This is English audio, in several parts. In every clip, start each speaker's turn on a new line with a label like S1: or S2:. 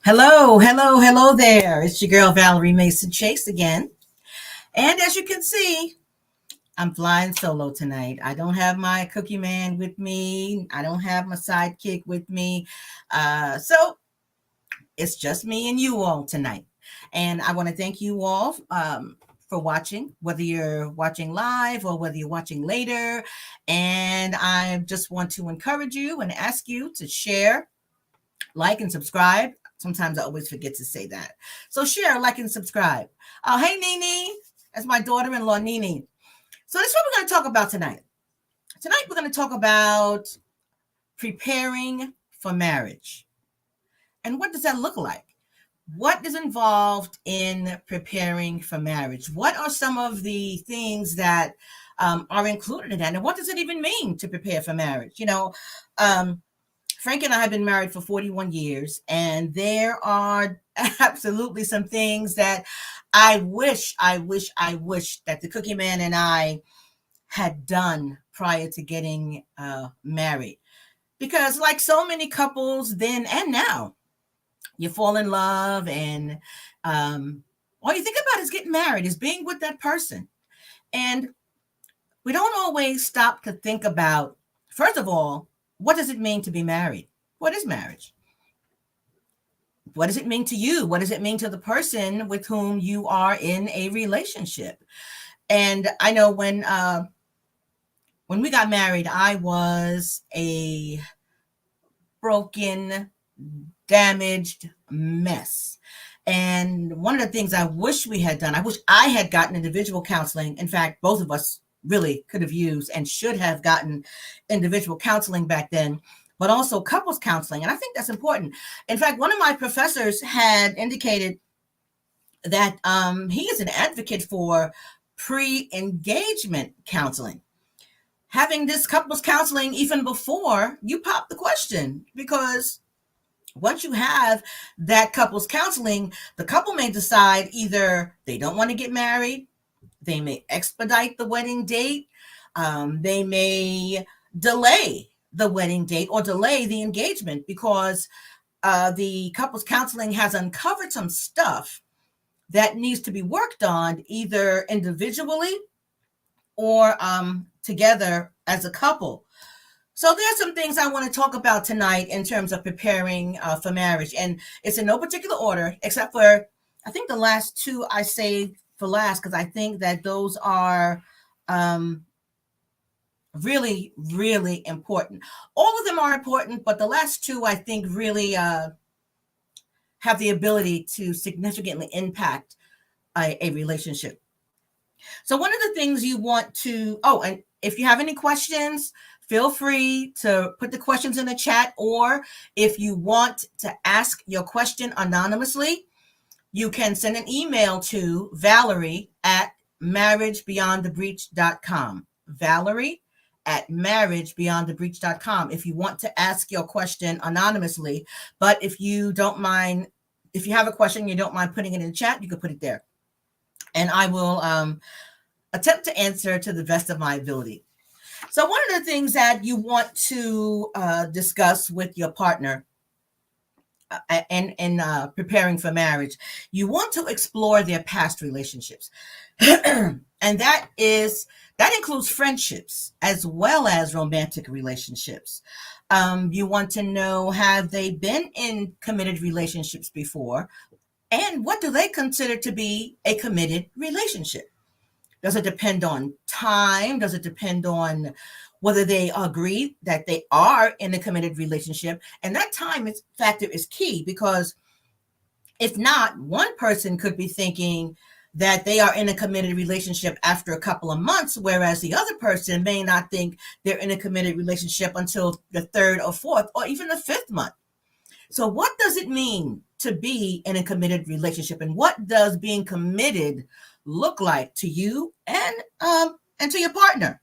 S1: Hello, hello, hello there. It's your girl Valerie Mason Chase again. And as you can see, I'm flying solo tonight. I don't have my cookie man with me. I don't have my sidekick with me. So it's just me and you all tonight. And I want to thank you all for watching, whether you're watching live or whether you're watching later. And I just want to encourage you and ask you to share, like, and subscribe. Sometimes I always forget to say that. So share, like, and subscribe. Oh, hey, Nene. That's my daughter-in-law, Nene. So this is what we're going to talk about tonight. Tonight, we're going to talk about preparing for marriage. And what does that look like? What is involved in preparing for marriage? What are some of the things that are included in that? And what does it even mean to prepare for marriage? Frank and I have been married for 41 years, and there are absolutely some things that I wish that the Cookieman and I had done prior to getting married. Because, like so many couples then and now, you fall in love, and all you think about is getting married, is being with that person. And we don't always stop to think about, first of all, what does it mean to be married? What is marriage? What does it mean to you? What does it mean to the person with whom you are in a relationship? And I know when we got married, I was a broken, damaged mess. And one of the things I wish we had done, I wish I had gotten individual counseling. In fact, both of us really could have used and should have gotten individual counseling back then, but also couples counseling. And I think that's important. In fact, one of my professors had indicated that he is an advocate for pre-engagement counseling. Having this couples counseling even before you pop the question, because once you have that couples counseling, the couple may decide either they don't want to get married, they may expedite the wedding date, they may delay the wedding date or delay the engagement because the couples counseling has uncovered some stuff that needs to be worked on either individually or together as a couple. So there's some things I want to talk about tonight in terms of preparing for marriage. And it's in no particular order, except for, I think the last two I saved for last, because I think that those are really, really important. All of them are important, but the last two I think really have the ability to significantly impact a relationship. So one of the things you want to, and if you have any questions, feel free to put the questions in the chat, or if you want to ask your question anonymously, you can send an email to Valerie at marriagebeyondthebreach.com. Valerie at marriagebeyondthebreach.com if you want to ask your question anonymously. But if you don't mind, if you have a question, you don't mind putting it in the chat, you can put it there. And I will attempt to answer to the best of my ability. So one of the things that you want to discuss with your partner in preparing for marriage, you want to explore their past relationships. And that includes friendships as well as romantic relationships. You want to know, have they been in committed relationships before? And what do they consider to be a committed relationship? Does it depend on time? Does it depend on whether they agree that they are in a committed relationship? And that time factor is key, because if not, one person could be thinking that they are in a committed relationship after a couple of months, whereas the other person may not think they're in a committed relationship until the third or fourth or even the fifth month. So what does it mean to be in a committed relationship, and what does being committed look like to you and to your partner?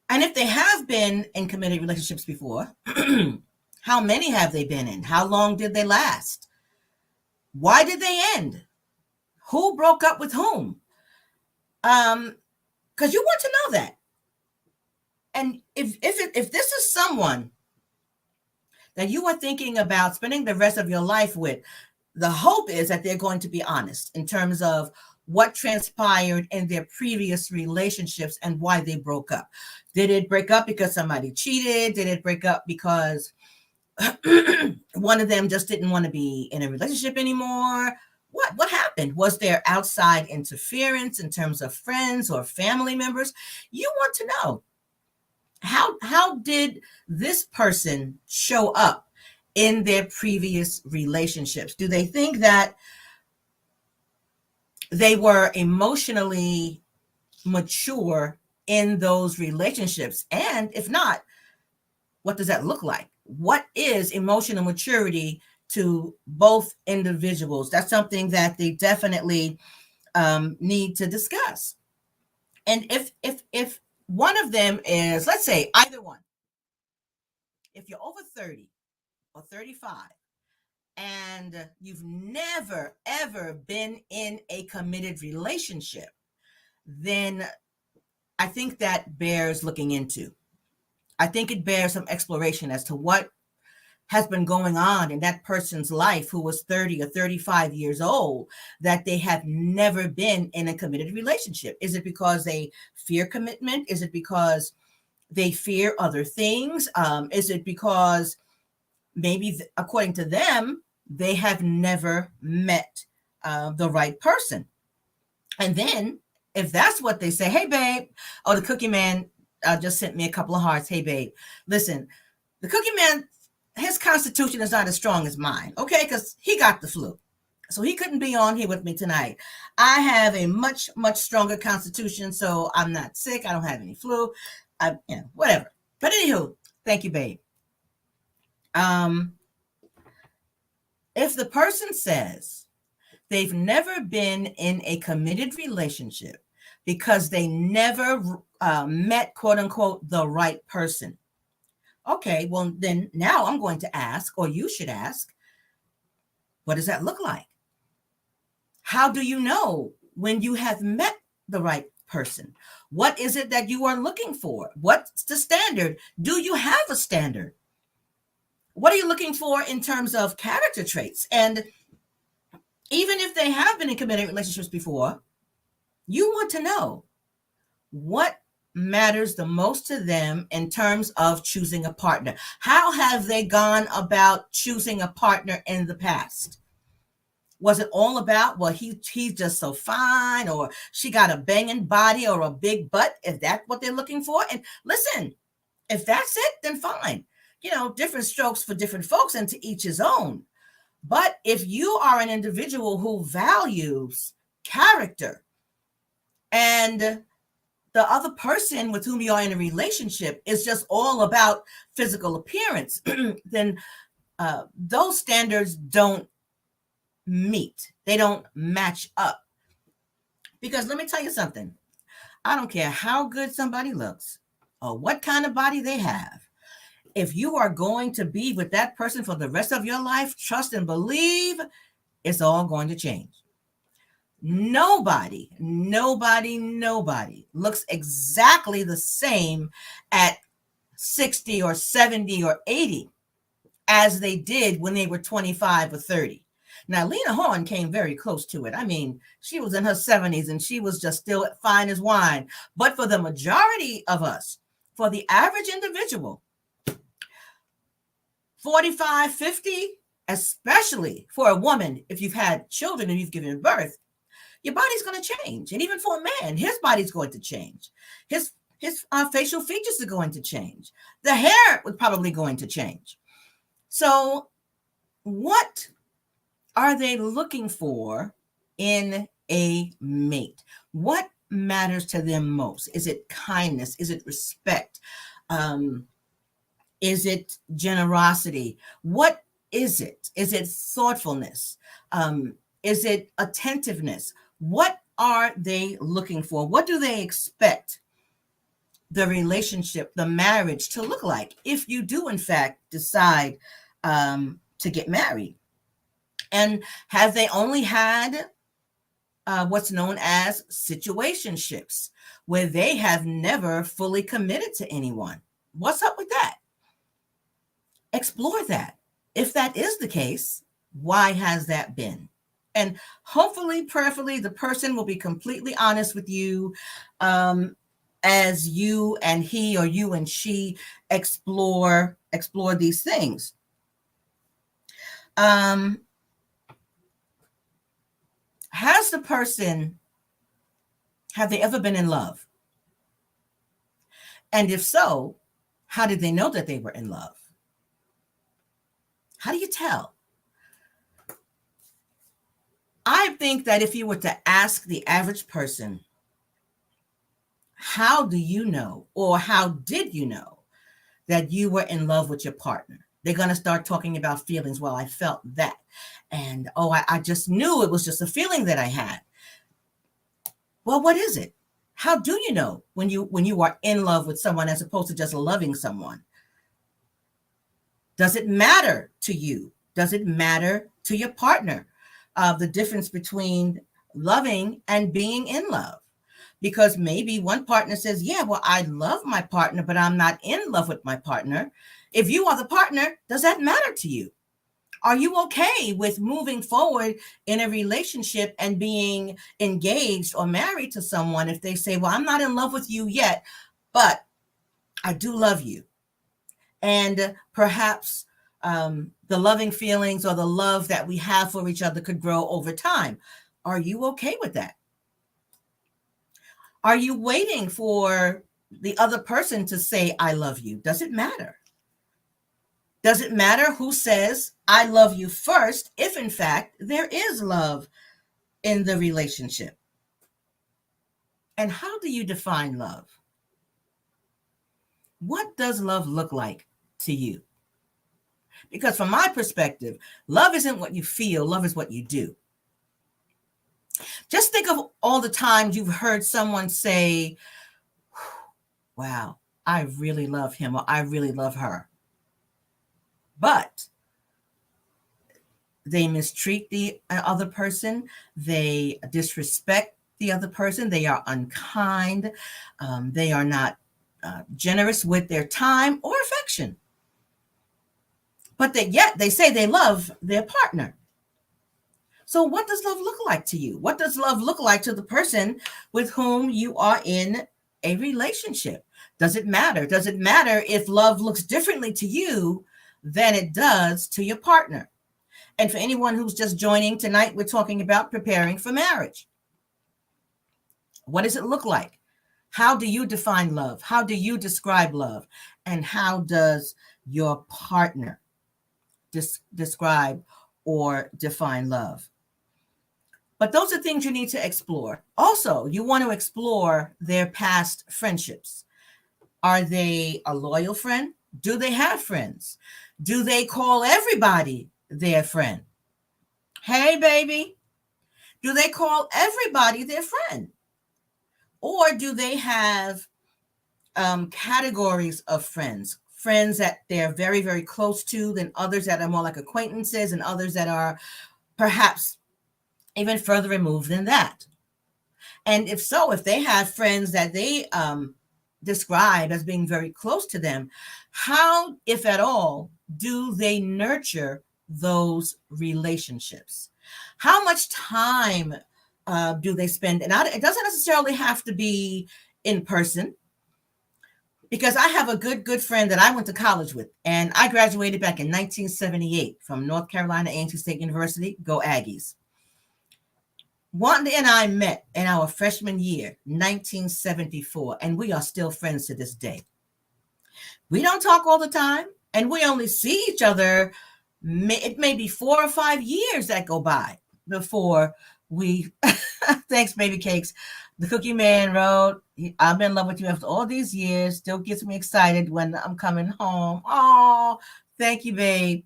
S1: And if they have been in committed relationships before, how many have they been in? How long did they last? Why did they end? Who broke up with whom? Because you want to know that. And if this is someone that you are thinking about spending the rest of your life with, the hope is that they're going to be honest in terms of what transpired in their previous relationships and why they broke up. Did it break up because somebody cheated? Did it break up because one of them just didn't want to be in a relationship anymore? What happened? Was there outside interference in terms of friends or family members? You want to know, how did this person show up in their previous relationships? Do they think that they were emotionally mature in those relationships? And if not, what does that look like? What is emotional maturity to both individuals? That's something that they definitely need to discuss. And if one of them is, let's say, either one, if you're over 30 or 35 and you've never ever been in a committed relationship, then I think that bears looking into. I think it bears some exploration as to what has been going on in that person's life who was 30 or 35 years old, that they have never been in a committed relationship. Is it because they fear commitment? Is it because they fear other things? Is it because maybe, according to them, they have never met the right person? And then, if that's what they say, hey, babe, oh, the Cookie Man just sent me a couple of hearts. Hey, babe, listen, the Cookie Man, his constitution is not as strong as mine, okay? Because he got the flu. So he couldn't be on here with me tonight. I have a much, much stronger constitution, so I'm not sick. I don't have any flu. Whatever. But anywho, thank you, babe. If the person says they've never been in a committed relationship because they never met, quote unquote, the right person. Okay, well, then now I'm going to ask, or you should ask, what does that look like? How do you know when you have met the right person? What is it that you are looking for? What's the standard? Do you have a standard? What are you looking for in terms of character traits? And even if they have been in committed relationships before, you want to know what matters the most to them in terms of choosing a partner. How have they gone about choosing a partner in the past? Was it all about, well, he's just so fine, or she got a banging body or a big butt? Is that what they're looking for? And listen, if that's it, then fine. Different strokes for different folks, and to each his own. But if you are an individual who values character, and the other person with whom you are in a relationship is just all about physical appearance, then those standards don't meet. They don't match up. Because let me tell you something. I don't care how good somebody looks or what kind of body they have. If you are going to be with that person for the rest of your life, trust and believe it's all going to change. Nobody looks exactly the same at 60 or 70 or 80 as they did when they were 25 or 30. Now, Lena Horne came very close to it. I mean, she was in her 70s and she was just still fine as wine. But for the majority of us, for the average individual, 45, 50, especially for a woman, if you've had children and you've given birth, your body's going to change. And even for a man, his body's going to change. His facial features are going to change. The hair was probably going to change. So what are they looking for in a mate? What matters to them most? Is it kindness? Is it respect? Is it generosity? What is it? Is it thoughtfulness? Is it attentiveness? What are they looking for? What do they expect the relationship, the marriage to look like if you do, in fact, decide to get married? And have they only had what's known as situationships, where they have never fully committed to anyone? What's up with that? Explore that. If that is the case, why has that been? And hopefully, prayerfully, the person will be completely honest with you, um, as you and he, or you and she, explore these things. Um, has the person have they ever been in love? And if so, how did they know that they were in love? How do you tell? I think that if you were to ask the average person, how do you know, or how did you know that you were in love with your partner? They're going to start talking about feelings. Well, I felt that. And oh, I just knew it was just a feeling that I had. Well, what is it? How do you know when you are in love with someone as opposed to just loving someone? Does it matter to you? Does it matter to your partner? The difference between loving and being in love. Because maybe one partner says, yeah, well, I love my partner, but I'm not in love with my partner. If you are the partner, does that matter to you? Are you okay with moving forward in a relationship and being engaged or married to someone if they say, well, I'm not in love with you yet, but I do love you? And perhaps the loving feelings or the love that we have for each other could grow over time. Are you okay with that? Are you waiting for the other person to say, I love you? Does it matter? Does it matter who says, I love you first, if in fact there is love in the relationship? And how do you define love? What does love look like to you? Because from my perspective, love isn't what you feel, love is what you do. Just think of all the times you've heard someone say, wow, I really love him, or I really love her. But they mistreat the other person, they disrespect the other person, they are unkind, they are not generous with their time or affection. But yet they say they love their partner. So, what does love look like to you? What does love look like to the person with whom you are in a relationship? Does it matter? Does it matter if love looks differently to you than it does to your partner? And for anyone who's just joining tonight, we're talking about preparing for marriage. What does it look like? How do you define love? How do you describe love? And how does your partner describe or define love? But those are things you need to explore. Also, you want to explore their past friendships. Are they a loyal friend? Do they have friends? Do they call everybody their friend? Hey, baby. Do they call everybody their friend? Or do they have categories of friends? Friends that they're very, very close to, then others that are more like acquaintances, and others that are perhaps even further removed than that. And if so, if they have friends that they describe as being very close to them, how, if at all, do they nurture those relationships? How much time do they spend? And it doesn't necessarily have to be in person, because I have a good friend that I went to college with, and I graduated back in 1978 from North Carolina A&T State University. Go Aggies. Wanda and I met in our freshman year, 1974, and we are still friends to this day. We don't talk all the time, and we only see each other. It may be 4 or 5 years that go by before we. Thanks, baby cakes. The Cookie Man wrote, I've been in love with you after all these years. Still gets me excited when I'm coming home. Oh, thank you, babe.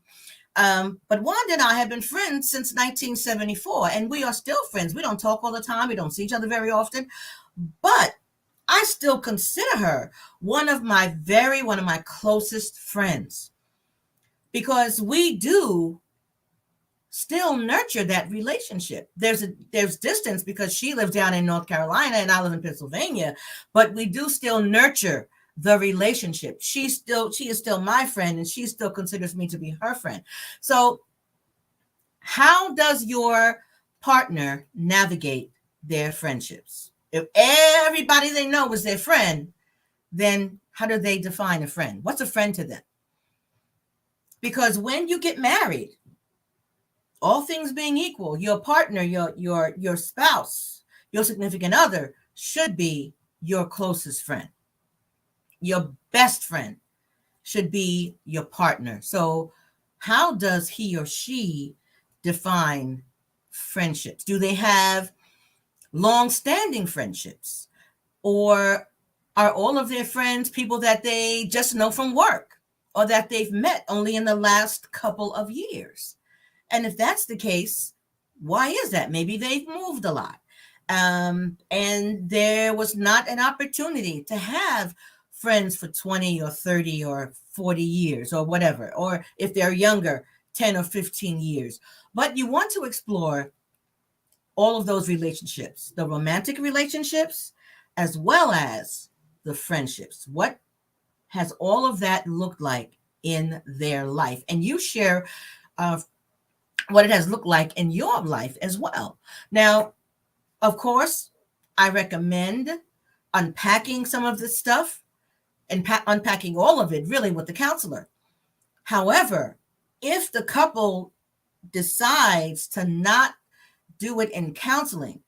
S1: But Wanda and I have been friends since 1974, and we are still friends. We don't talk all the time. We don't see each other very often. But I still consider her one of my closest friends, because we do still nurture that relationship. There's distance because she lives down in North Carolina and I live in Pennsylvania, but we do still nurture the relationship. She is still my friend, and she still considers me to be her friend. So how does your partner navigate their friendships? If everybody they know is their friend, then how do they define a friend? What's a friend to them? Because when you get married, all things being equal, your partner, your spouse, your significant other should be your closest friend. Your best friend should be your partner. So how does he or she define friendships? Do they have long-standing friendships? Or are all of their friends people that they just know from work or that they've met only in the last couple of years? And if that's the case, why is that? Maybe they've moved a lot. And there was not an opportunity to have friends for 20 or 30 or 40 years or whatever, or if they're younger, 10 or 15 years. But you want to explore all of those relationships, the romantic relationships, as well as the friendships. What has all of that looked like in their life? And you share what it has looked like in your life as well. Now, of course, I recommend unpacking some of this stuff and unpacking all of it really with the counselor. However, if the couple decides to not do it in counseling,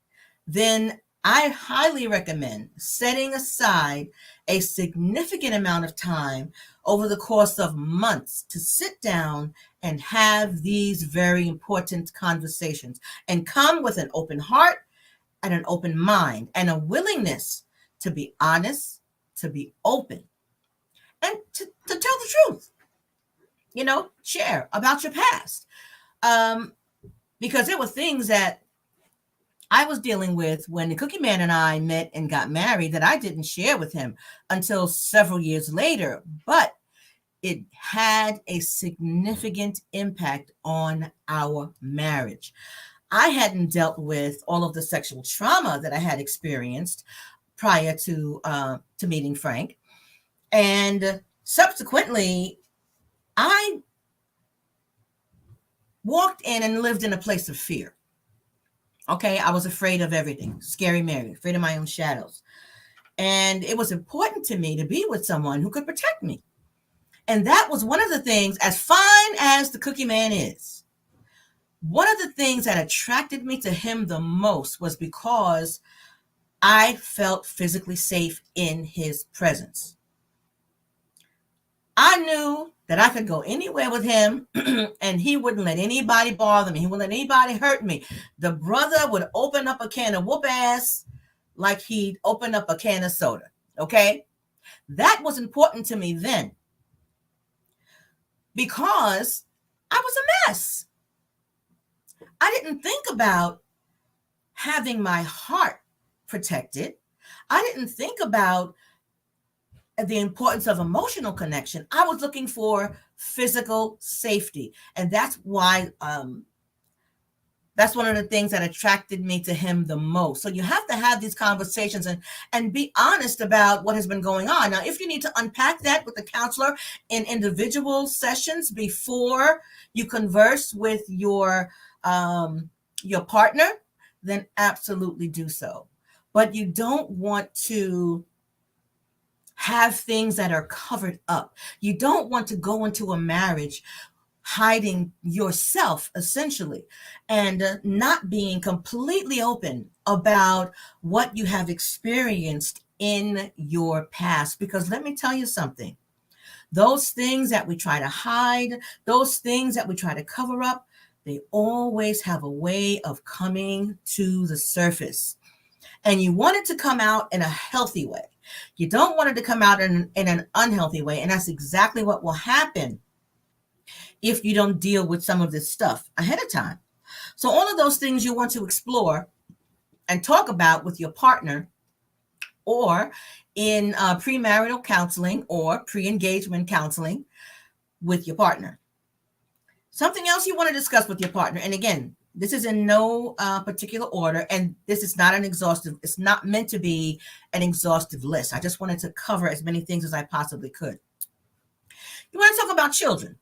S1: then I highly recommend setting aside a significant amount of time over the course of months to sit down and have these very important conversations and come with an open heart and an open mind and a willingness to be honest, to be open, and to tell the truth. Share about your past. Because there were things that I was dealing with when the Cookieman and I met and got married that I didn't share with him until several years later, but it had a significant impact on our marriage. I hadn't dealt with all of the sexual trauma that I had experienced prior to meeting Frank, and subsequently, I walked in and lived in a place of fear. Okay, I was afraid of everything. Scary Mary, afraid of my own shadows. And it was important to me to be with someone who could protect me. And that was one of the things, as fine as the Cookie Man is, one of the things that attracted me to him the most was because I felt physically safe in his presence. I knew that I could go anywhere with him and he wouldn't let anybody bother me. He wouldn't let anybody hurt me. The brother would open up a can of whoop ass like he'd open up a can of soda. Okay? That was important to me then because I was a mess. I didn't think about having my heart protected. I didn't think about the importance of emotional connection. I was looking for physical safety. And that's why that's one of the things that attracted me to him the most. So you have to have these conversations and be honest about what has been going on. Now, if you need to unpack that with the counselor in individual sessions before you converse with your partner, then absolutely do so. But you don't want to have things that are covered up. You don't want to go into a marriage hiding yourself, essentially, and not being completely open about what you have experienced in your past. Because let me tell you something, those things that we try to hide, those things that we try to cover up, they always have a way of coming to the surface. And you want it to come out in a healthy way. You don't want it to come out in an unhealthy way. And that's exactly what will happen if you don't deal with some of this stuff ahead of time. So all of those things you want to explore and talk about with your partner, or in premarital counseling or pre-engagement counseling with your partner. Something else you want to discuss with your partner. And again, This is in no particular order, and this is not an exhaustive, it's not meant to be an exhaustive list. I just wanted to cover as many things as I possibly could. You want to talk about children.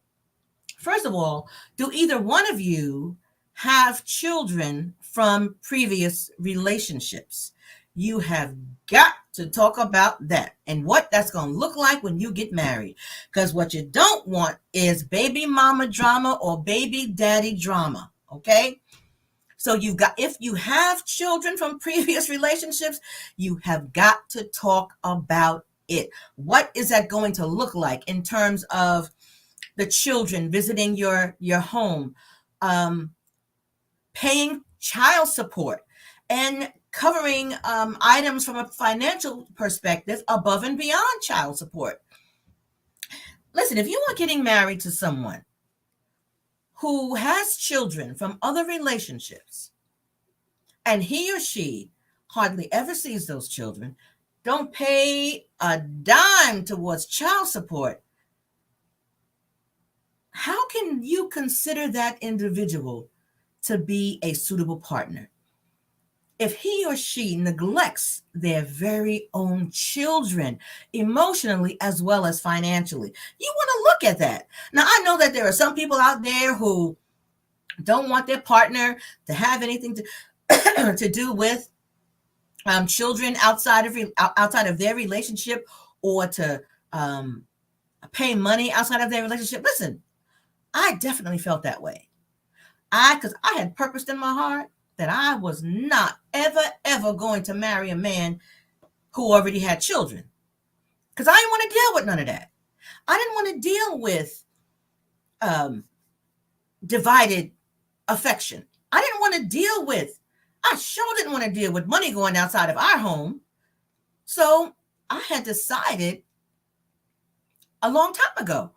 S1: First of all, do either one of you have children from previous relationships? You have got to talk about that and what that's going to look like when you get married. Because what you don't want is baby mama drama or baby daddy drama. Okay? So you've got, if you have children from previous relationships, you have got to talk about it. What is that going to look like in terms of the children visiting your home, paying child support, and covering items from a financial perspective above and beyond child support? Listen, if you are getting married to someone who has children from other relationships and he or she hardly ever sees those children, don't pay a dime towards child support, how can you consider that individual to be a suitable partner? If he or she neglects their very own children emotionally as well as financially, you want to look at that. Now, I know that there are some people out there who don't want their partner to have anything to, to do with children outside of their relationship, or to pay money outside of their relationship. Listen, I definitely felt that way. Because I had purposed in my heart that I was not ever going to marry a man who already had children. Because I didn't want to deal with none of that. I didn't want to deal with divided affection. I didn't want to deal with, I sure didn't want to deal with money going outside of our home. So I had decided a long time ago,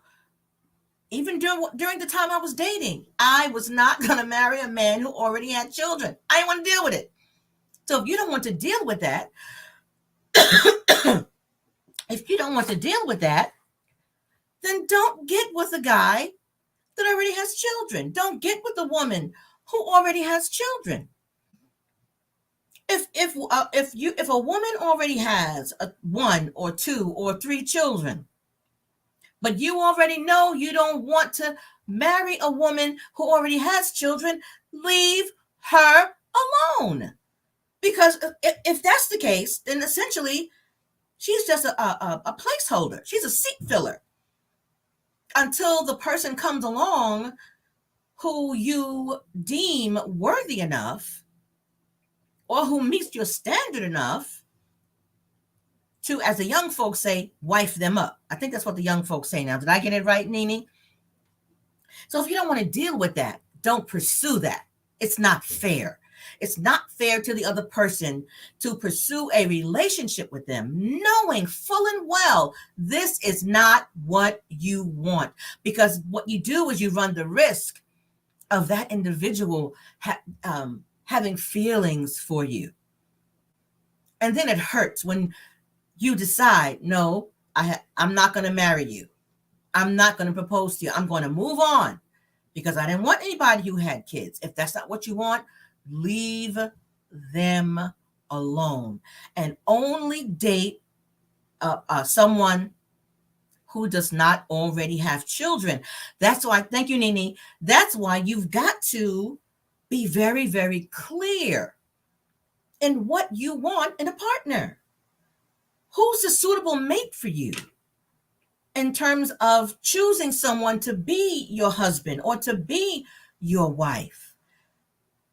S1: even during the time I was dating, I was not going to marry a man who already had children. I didn't want to deal with it. So if you don't want to deal with that, then don't get with a guy that already has children. Don't get with a woman who already has children. If a woman already has one or two or three children, but you already know you don't want to marry a woman who already has children, leave her alone. Because if that's the case, then essentially she's just a placeholder. She's a seat filler until the person comes along who you deem worthy enough or who meets your standard enough to, as the young folks say, wife them up. I think that's what the young folks say now. Did I get it right, Nene? So if you don't want to deal with that, don't pursue that. It's not fair. It's not fair to the other person to pursue a relationship with them, knowing full and well this is not what you want. Because what you do is you run the risk of that individual having feelings for you. And then it hurts when you decide, no, I'm not going to marry you. I'm not going to propose to you. I'm going to move on because I didn't want anybody who had kids. If that's not what you want, leave them alone and only date someone who does not already have children. That's why, thank you, Nene. That's why you've got to be very, very clear in what you want in a partner. Who's the suitable mate for you in terms of choosing someone to be your husband or to be your wife?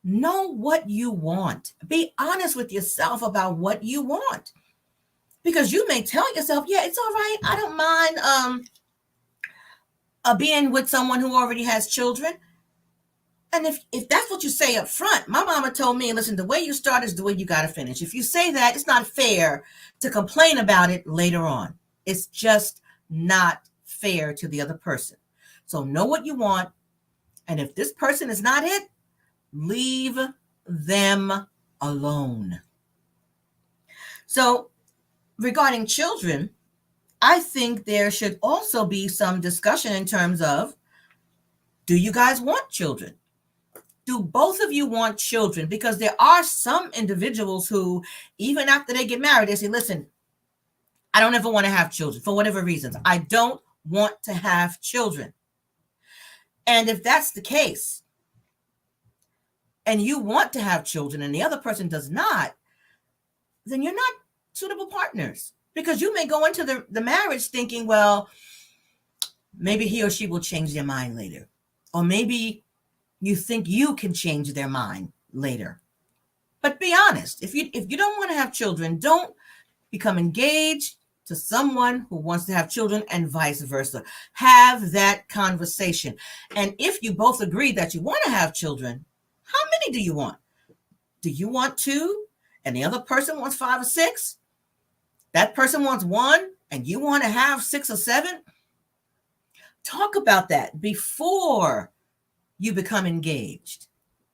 S1: Know what you want. Be honest with yourself about what you want. Because you may tell yourself, yeah, it's all right. I don't mind being with someone who already has children. And if that's what you say up front, my mama told me, listen, the way you start is the way you got to finish. If you say that, it's not fair to complain about it later on. It's just not fair to the other person. So know what you want. And if this person is not it, leave them alone. So regarding children, I think there should also be some discussion in terms of, do you guys want children? Do both of you want children? Because there are some individuals who, even after they get married, they say, listen, I don't ever want to have children for whatever reasons. I don't want to have children. And if that's the case, and you want to have children and the other person does not, then you're not suitable partners. Because you may go into the marriage thinking, well, maybe he or she will change their mind later. Or maybe you think you can change their mind later. But be honest. If you don't want to have children, don't become engaged to someone who wants to have children, and vice versa. Have that conversation. And if you both agree that you want to have children, how many do you want? Do you want 2 and the other person wants 5 or 6? That person wants 1 and you want to have 6 or 7? Talk about that before you become engaged,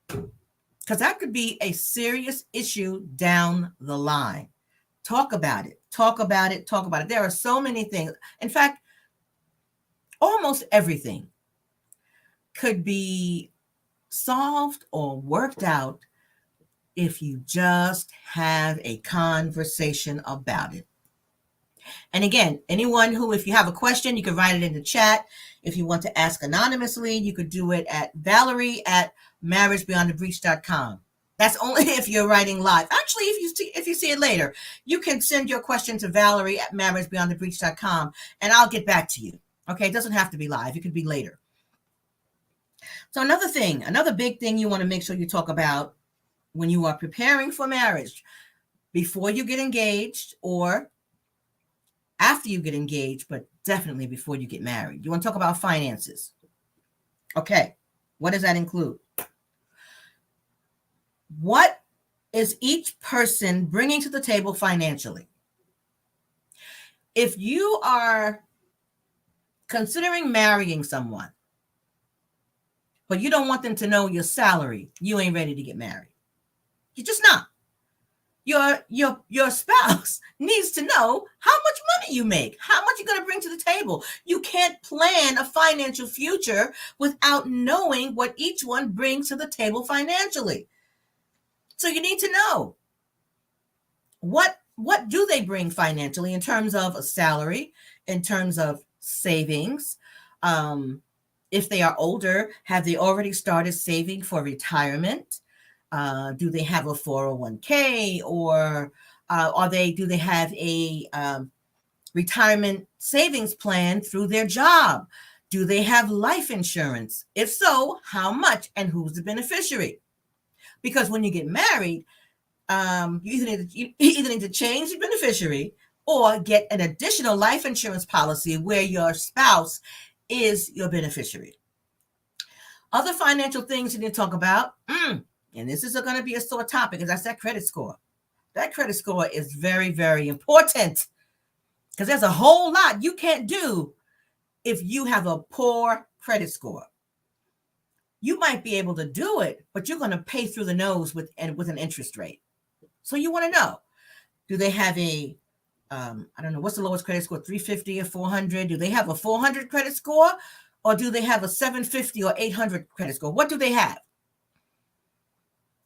S1: because that could be a serious issue down the line. Talk about it. Talk about it. Talk about it. There are so many things. In fact, almost everything could be solved or worked out if you just have a conversation about it. And again, anyone who, if you have a question, you can write it in the chat. If you want to ask anonymously, you could do it at Valerie@marriagebeyondthebreach.com. That's only if you're writing live. Actually, if you see it later, you can send your question to Valerie@marriagebeyondthebreach.com and I'll get back to you. Okay, it doesn't have to be live. It could be later. So another big thing you want to make sure you talk about when you are preparing for marriage, before you get engaged or after you get engaged, but definitely before you get married. You want to talk about finances. Okay, what does that include? What is each person bringing to the table financially? If you are considering marrying someone, but you don't want them to know your salary, you ain't ready to get married. You're just not. Your spouse needs to know how much money you make, how much you're going to bring to the table. You can't plan a financial future without knowing what each one brings to the table financially. So you need to know what do they bring financially in terms of a salary, in terms of savings. If they are older, have they already started saving for retirement? Do they have a 401k, or do they have a retirement savings plan through their job? Do they have life insurance? If so, how much and who's the beneficiary? Because when you get married, you either need to change the beneficiary or get an additional life insurance policy where your spouse is your beneficiary. Other financial things you need to talk about, and this is going to be a sore topic, is that's that credit score. That credit score is very, very important, because there's a whole lot you can't do if you have a poor credit score. You might be able to do it, but you're going to pay through the nose with an interest rate. So you want to know, do they have a, I don't know, what's the lowest credit score, 350 or 400? Do they have a 400 credit score, or do they have a 750 or 800 credit score? What do they have?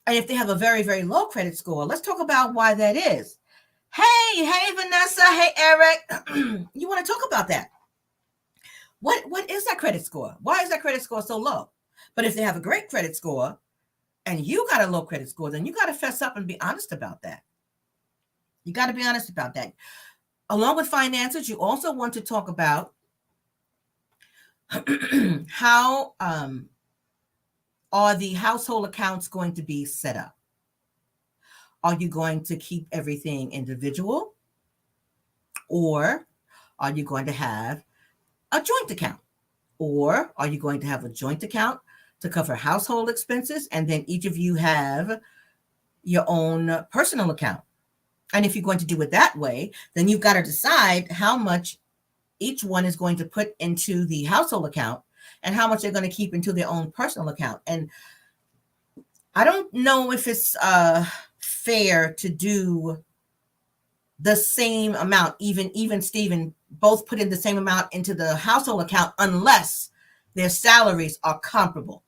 S1: And if they have a very, very low credit score, let's talk about why that is. Hey, Vanessa. Hey, Eric. You want to talk about that? What is that credit score? Why is that credit score so low? But if they have a great credit score and you got a low credit score, then you got to fess up and be honest about that. You got to be honest about that. Along with finances, you also want to talk about how are the household accounts going to be set up? Are you going to keep everything individual, or are you going to have a joint account? Or are you going to have a joint account to cover household expenses, and then each of you have your own personal account? And if you're going to do it that way, then you've got to decide how much each one is going to put into the household account and how much they're going to keep into their own personal account. And I don't know if it's fair to do the same amount, even Stephen, both put in the same amount into the household account unless their salaries are comparable.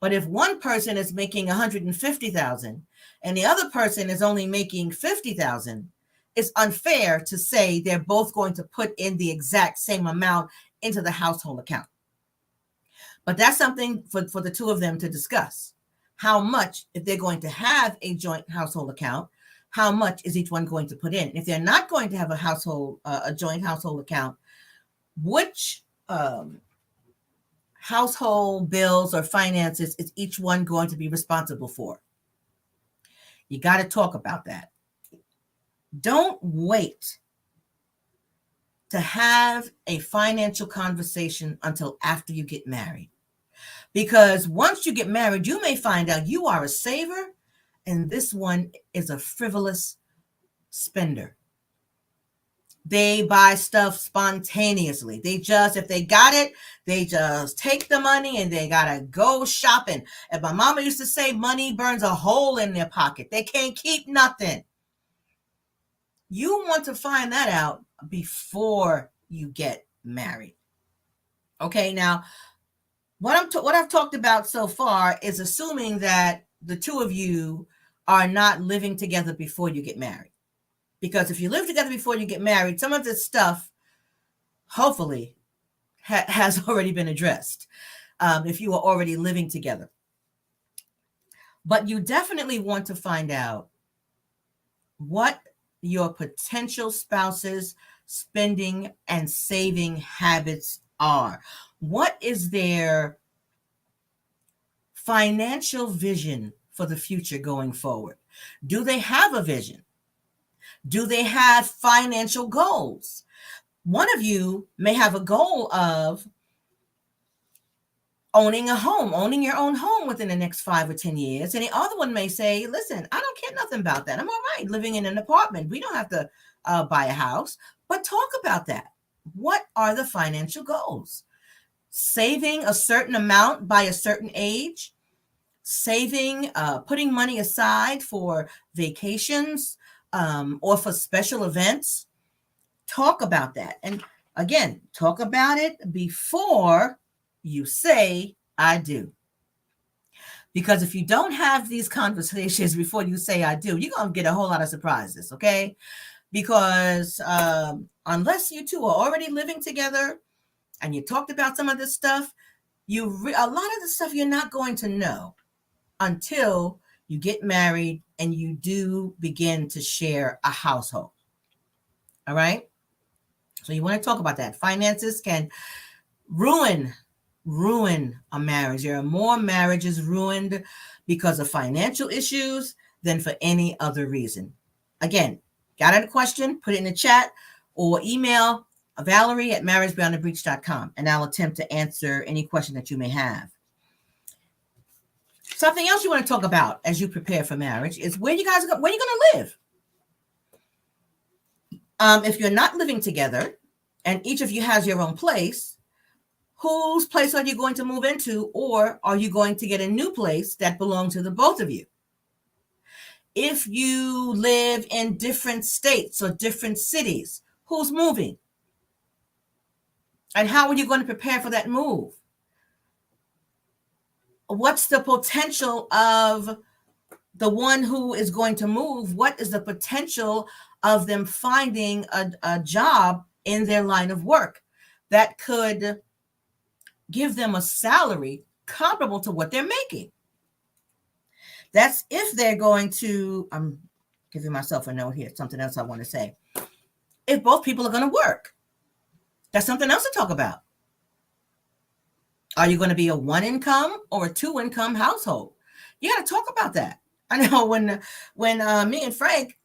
S1: But if one person is making 150,000 and the other person is only making 50,000, it's unfair to say they're both going to put in the exact same amount into the household account. But that's something for the two of them to discuss. How much, if they're going to have a joint household account, how much is each one going to put in? If they're not going to have a joint household account, which household bills or finances is each one going to be responsible for? You got to talk about that. Don't wait to have a financial conversation until after you get married. Because once you get married, you may find out you are a saver and this one is a frivolous spender. They buy stuff spontaneously. If they got it, they just take the money and they gotta go shopping. And my mama used to say, money burns a hole in their pocket. They can't keep nothing. You want to find that out before you get married. Okay, now what I've talked about so far is assuming that the two of you are not living together before you get married. Because if you live together before you get married, some of this stuff, hopefully, has already been addressed if you are already living together. But you definitely want to find out what your potential spouse's spending and saving habits are. What is their financial vision for the future going forward? Do they have a vision? Do they have financial goals? One of you may have a goal of owning your own home within the next 5 or 10 years. And the other one may say, listen, I don't care nothing about that. I'm all right living in an apartment. We don't have to buy a house, but talk about that. What are the financial goals? Saving a certain amount by a certain age, putting money aside for vacations or for special events. Talk about that. And again, talk about it before you say, I do. Because if you don't have these conversations before you say, I do, you're going to get a whole lot of surprises, okay? Because unless you two are already living together and you talked about some of this stuff, a lot of the stuff you're not going to know until you get married and you do begin to share a household. All right? So you want to talk about that. Finances can ruin a marriage. There are more marriages ruined because of financial issues than for any other reason. Again, got a question? Put it in the chat or email Valerie@marriagebeyondthebreach.com and I'll attempt to answer any question that you may have. Something else you want to talk about as you prepare for marriage is where you're going to live. If you're not living together and each of you has your own place, whose place are you going to move into, or are you going to get a new place that belongs to the both of you? If you live in different states or different cities, who's moving? And how are you going to prepare for that move? What's the potential of the one who is going to move? What is the potential of them finding a job in their line of work that could give them a salary comparable to what they're making? That's if they're going to, I'm giving myself a note here, something else I want to say. If both people are going to work, that's something else to talk about. Are you going to be a one income or a two income household? You got to talk about that. I know when me and Frank,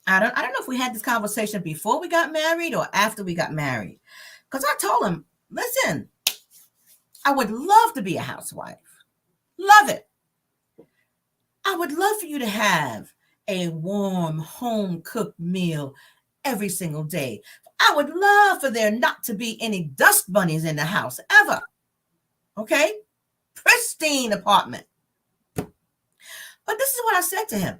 S1: I don't know if we had this conversation before we got married or after we got married. Because I told him, listen, I would love to be a housewife. Love it. I would love for you to have a warm, home-cooked meal every single day. I would love for there not to be any dust bunnies in the house ever. Okay? Pristine apartment. But this is what I said to him.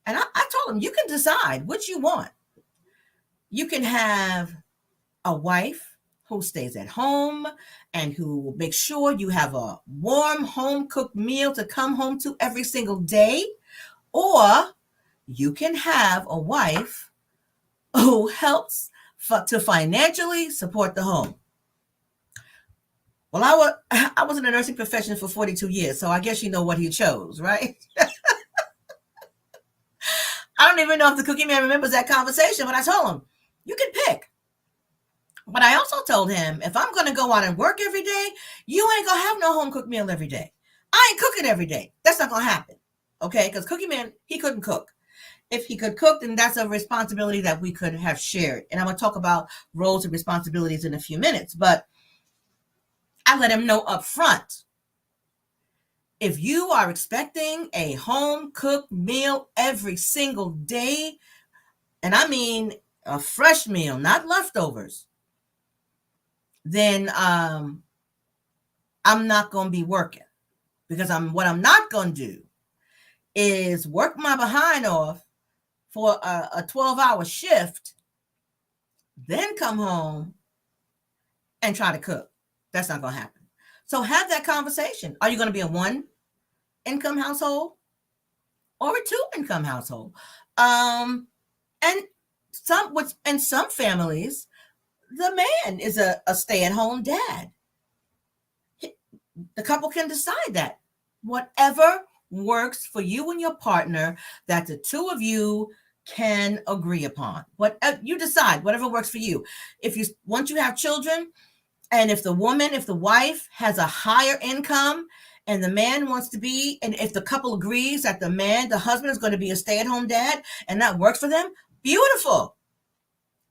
S1: And I told him, you can decide what you want. You can have a wife who stays at home and who will make sure you have a warm home cooked meal to come home to every single day, or you can have a wife who helps to financially support the home. Well, I was in the nursing profession for 42 years, so I guess you know what he chose, right? I don't even know if the Cookie Man remembers that conversation, but I told him, you can pick. But I also told him, if I'm going to go out and work every day, you ain't going to have no home cooked meal every day. I ain't cooking every day. That's not going to happen. Okay? Because Cookie Man, he couldn't cook. If he could cook, then that's a responsibility that we could have shared. And I'm going to talk about roles and responsibilities in a few minutes. But I let him know up front, if you are expecting a home cooked meal every single day, and I mean a fresh meal, not leftovers, then I'm not going to be working, because what I'm not going to do is work my behind off for a 12-hour shift, then come home and try to cook. That's not going to happen. So have that conversation. Are you going to be a one income household or a two income household? And some families, the man is a stay-at-home dad. The couple can decide that. Whatever works for you and your partner, that the two of you can agree upon. Whatever you decide, whatever works for you. Once you have children, and if the wife has a higher income and the man wants to be, and if the couple agrees that the husband is going to be a stay-at-home dad and that works for them, beautiful.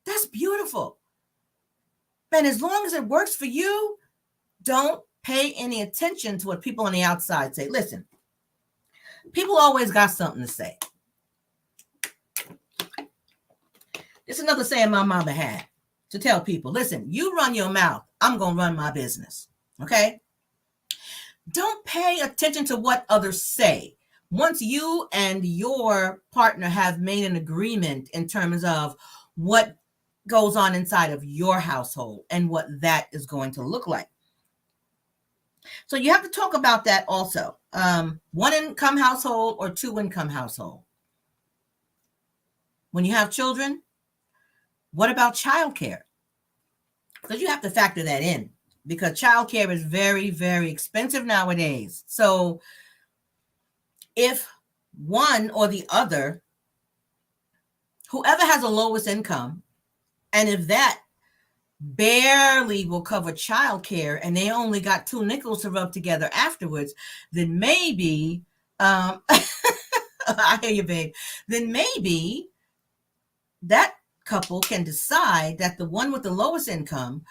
S1: That's beautiful. And as long as it works for you, don't pay any attention to what people on the outside say. Listen, people always got something to say. It's another saying my mama had, to tell people, listen, you run your mouth, I'm going to run my business. Okay? Don't pay attention to what others say. Once you and your partner have made an agreement in terms of what goes on inside of your household and what that is going to look like. So you have to talk about that also. One income household or two income household. When you have children, what about childcare? Because you have to factor that in, because childcare is very, very expensive nowadays. So if one or the other, whoever has the lowest income, and if that barely will cover childcare and they only got 2 nickels to rub together afterwards, then maybe, I hear you, babe, then maybe that couple can decide that the one with the lowest income,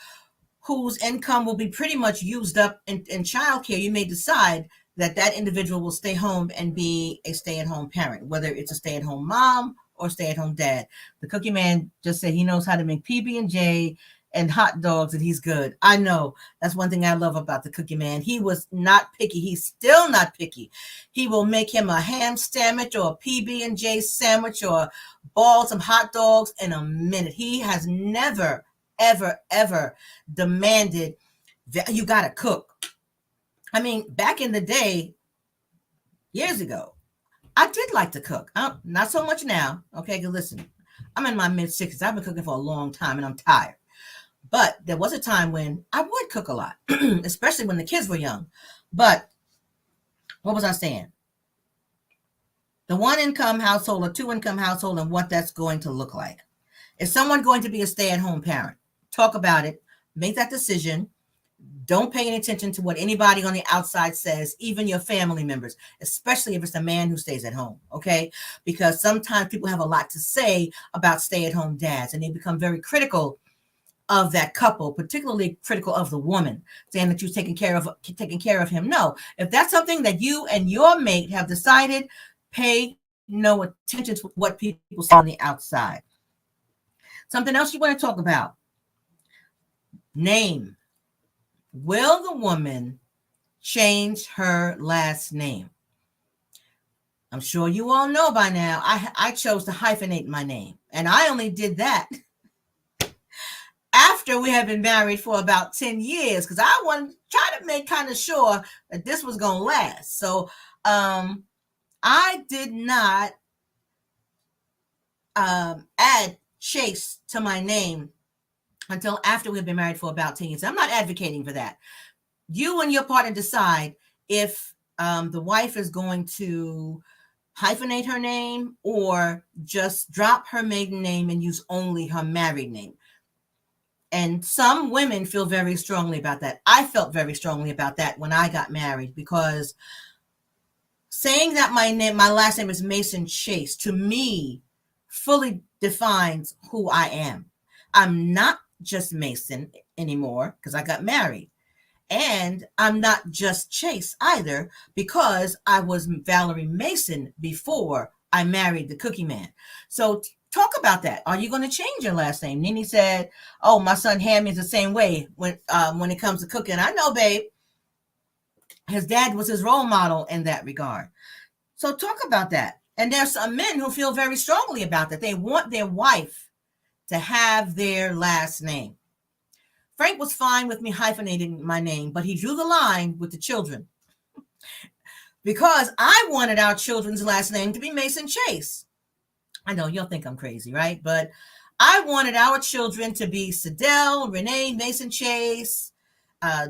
S1: whose income will be pretty much used up in childcare, you may decide that individual will stay home and be a stay-at-home parent, whether it's a stay-at-home mom or stay-at-home dad. The Cookie Man just said he knows how to make PB&J and hot dogs, and he's good. I know. That's one thing I love about the Cookie Man. He was not picky. He's still not picky. He will make him a ham sandwich or a PB&J sandwich or ball some hot dogs in a minute. He has never, ever, ever demanded that you got to cook. I mean, back in the day, years ago, I did like to cook. Not so much now. Okay, listen, I'm in my mid-60s. I've been cooking for a long time, and I'm tired. But there was a time when I would cook a lot, especially when the kids were young. But what was I saying? The one income household or two income household and what that's going to look like. Is someone going to be a stay-at-home parent? Talk about it. Make that decision. Don't pay any attention to what anybody on the outside says, even your family members, especially if it's a man who stays at home, okay? Because sometimes people have a lot to say about stay-at-home dads, and they become very critical of that couple, particularly critical of the woman, saying that you're taking care of him. No, if that's something that you and your mate have decided, pay no attention to what people say on the outside. Something else you want to talk about. Name. Will the woman change her last name? I'm sure you all know by now, I chose to hyphenate my name. And I only did that after after we had been married for about 10 years, because I wanted to try to make kind of sure that this was going to last. So I did not add Chase to my name until after we had been married for about 10 years. I'm not advocating for that. You and your partner decide if the wife is going to hyphenate her name or just drop her maiden name and use only her married name. And some women feel very strongly about that. I felt very strongly about that when I got married, because saying that my last name is Mason Chase, to me, fully defines who I am. I'm not just Mason anymore because I got married. And I'm not just Chase either, because I was Valerie Mason before I married the Cookie Man. So talk about that. Are you going to change your last name? Nene said, "Oh, my son Hammy is the same way when it comes to cooking." I know, babe. His dad was his role model in that regard. So talk about that. And there's some men who feel very strongly about that. They want their wife to have their last name. Frank was fine with me hyphenating my name, but he drew the line with the children because I wanted our children's last name to be Mason Chase. I know you'll think I'm crazy, right? But I wanted our children to be Sidell, Renee Mason Chase,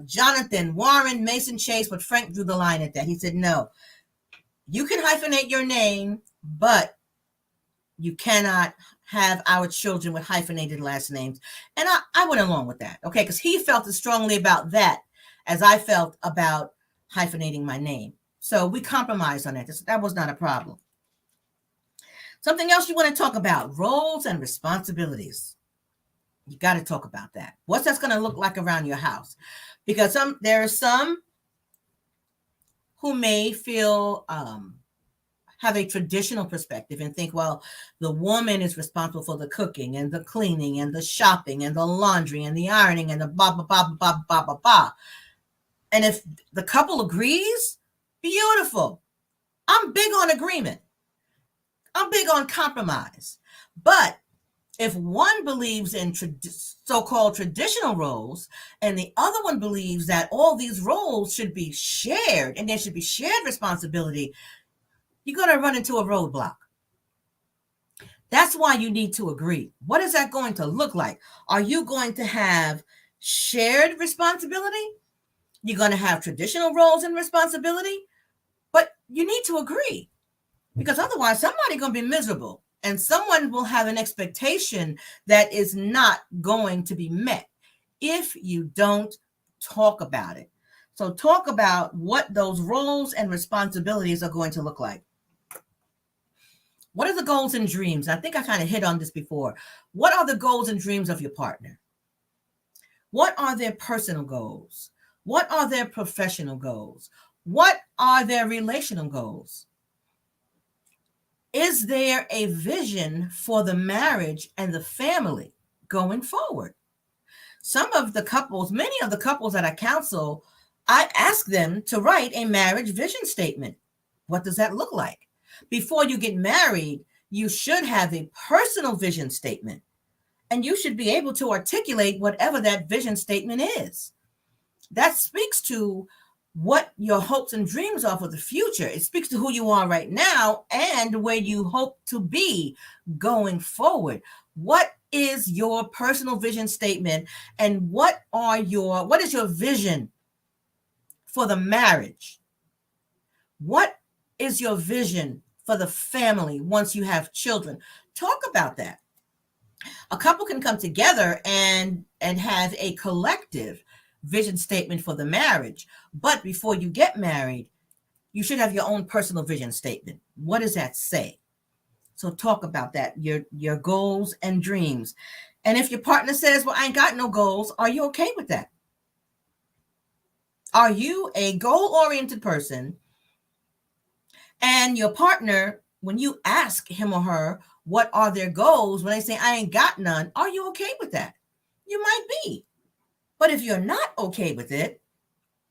S1: Jonathan Warren Mason Chase, but Frank drew the line at that. He said, no, you can hyphenate your name, but you cannot have our children with hyphenated last names. And I went along with that, okay? Because he felt as strongly about that as I felt about hyphenating my name. So we compromised on that. That was not a problem. Something else you want to talk about, roles and responsibilities. You got to talk about that. What's that's going to look like around your house? Because there are some who may feel have a traditional perspective and think, well, the woman is responsible for the cooking and the cleaning and the shopping and the laundry and the ironing and the blah, blah, blah, blah, blah, blah, blah. And if the couple agrees, beautiful. I'm big on agreement. I'm big on compromise. But if one believes in so-called traditional roles and the other one believes that all these roles should be shared and there should be shared responsibility, you're going to run into a roadblock. That's why you need to agree. What is that going to look like? Are you going to have shared responsibility? You're going to have traditional roles and responsibility, but you need to agree, because otherwise somebody's going to be miserable and someone will have an expectation that is not going to be met if you don't talk about it. So talk about what those roles and responsibilities are going to look like. What are the goals and dreams? I think I kind of hit on this before. What are the goals and dreams of your partner? What are their personal goals? What are their professional goals? What are their relational goals? Is there a vision for the marriage and the family going forward? Many of the couples that I counsel, I ask them to write a marriage vision statement. What does that look like? Before you get married, you should have a personal vision statement, and you should be able to articulate whatever that vision statement is. That speaks to what your hopes and dreams are for the future. It speaks to who you are right now and where you hope to be going forward. What is your personal vision statement, and what is your vision for the marriage? What is your vision for the family once you have children? Talk about that. A couple can come together and have a collective vision statement for the marriage. But before you get married, you should have your own personal vision statement. What does that say? So talk about that, your goals and dreams. And if your partner says, well, I ain't got no goals, are you okay with that? Are you a goal-oriented person? And your partner, when you ask him or her what are their goals, when they say, I ain't got none, are you okay with that? You might be. But if you're not okay with it,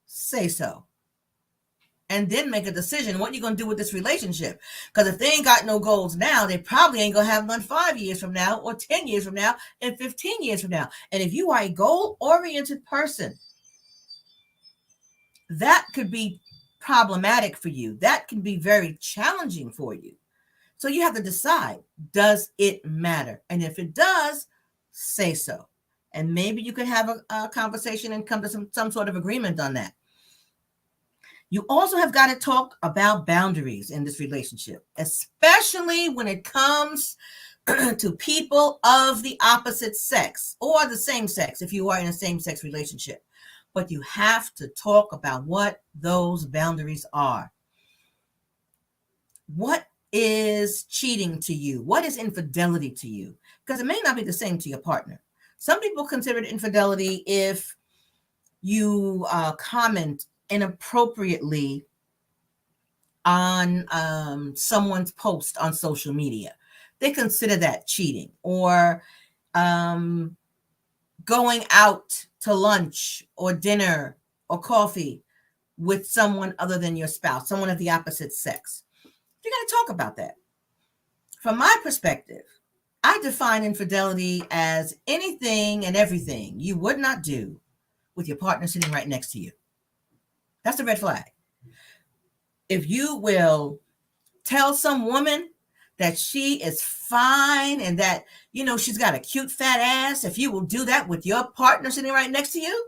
S1: say so. and then make a decision what you're going to do with this relationship. Because if they ain't got no goals now, they probably ain't going to have none 5 years from now or 10 years from now and 15 years from now. And if you are a goal-oriented person, that could be problematic for you. That can be very challenging for you. So you have to decide, does it matter? And if it does, say so. And maybe you can have a conversation and come to some sort of agreement on that. You also have got to talk about boundaries in this relationship, especially when it comes to people of the opposite sex or the same sex if you are in a same-sex relationship. But you have to talk about what those boundaries are. What is cheating to you? What is infidelity to you? Because it may not be the same to your partner. Some people consider it infidelity if you comment inappropriately on someone's post on social media. They consider that cheating. Or going out to lunch or dinner or coffee with someone other than your spouse, someone of the opposite sex. You got to talk about that. From my perspective, I define infidelity as anything and everything you would not do with your partner sitting right next to you. That's a red flag. If you will tell some woman that she is fine and that, you know, she's got a cute fat ass, if you will do that with your partner sitting right next to you,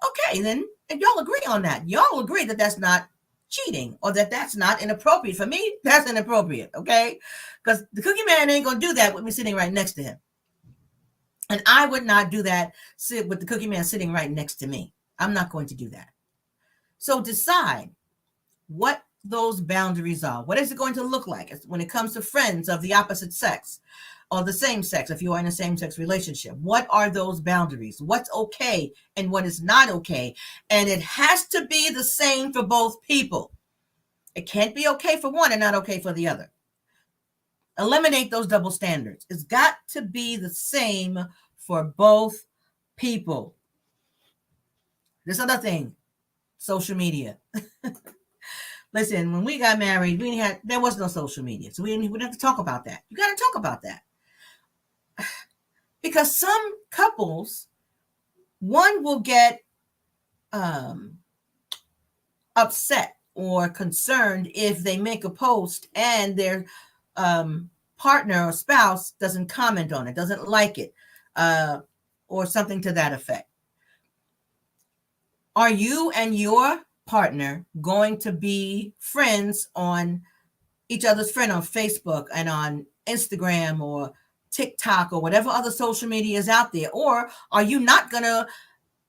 S1: okay, then if y'all agree on that, y'all agree that that's not cheating or that that's not inappropriate. For me, that's inappropriate, okay? Because the cookie man ain't going to do that with me sitting right next to him. And I would not do that with the cookie man sitting right next to me. I'm not going to do that. So decide what those boundaries are. What is it going to look like when it comes to friends of the opposite sex or the same sex if you are in a same-sex relationship? What are those boundaries? What's okay and what is not okay? And it has to be the same for both people. It can't be okay for one and not okay for the other. Eliminate those double standards. It's got to be the same for both people. This other thing, social media. Listen, when we got married, there was no social media. So we didn't have to talk about that. You got to talk about that. Because some couples, one will get upset or concerned if they make a post and their partner or spouse doesn't comment on it, doesn't like it, or something to that effect. Are you and your partner going to be friends on each other's friend on Facebook and on Instagram or TikTok or whatever other social media is out there? Or are you not going to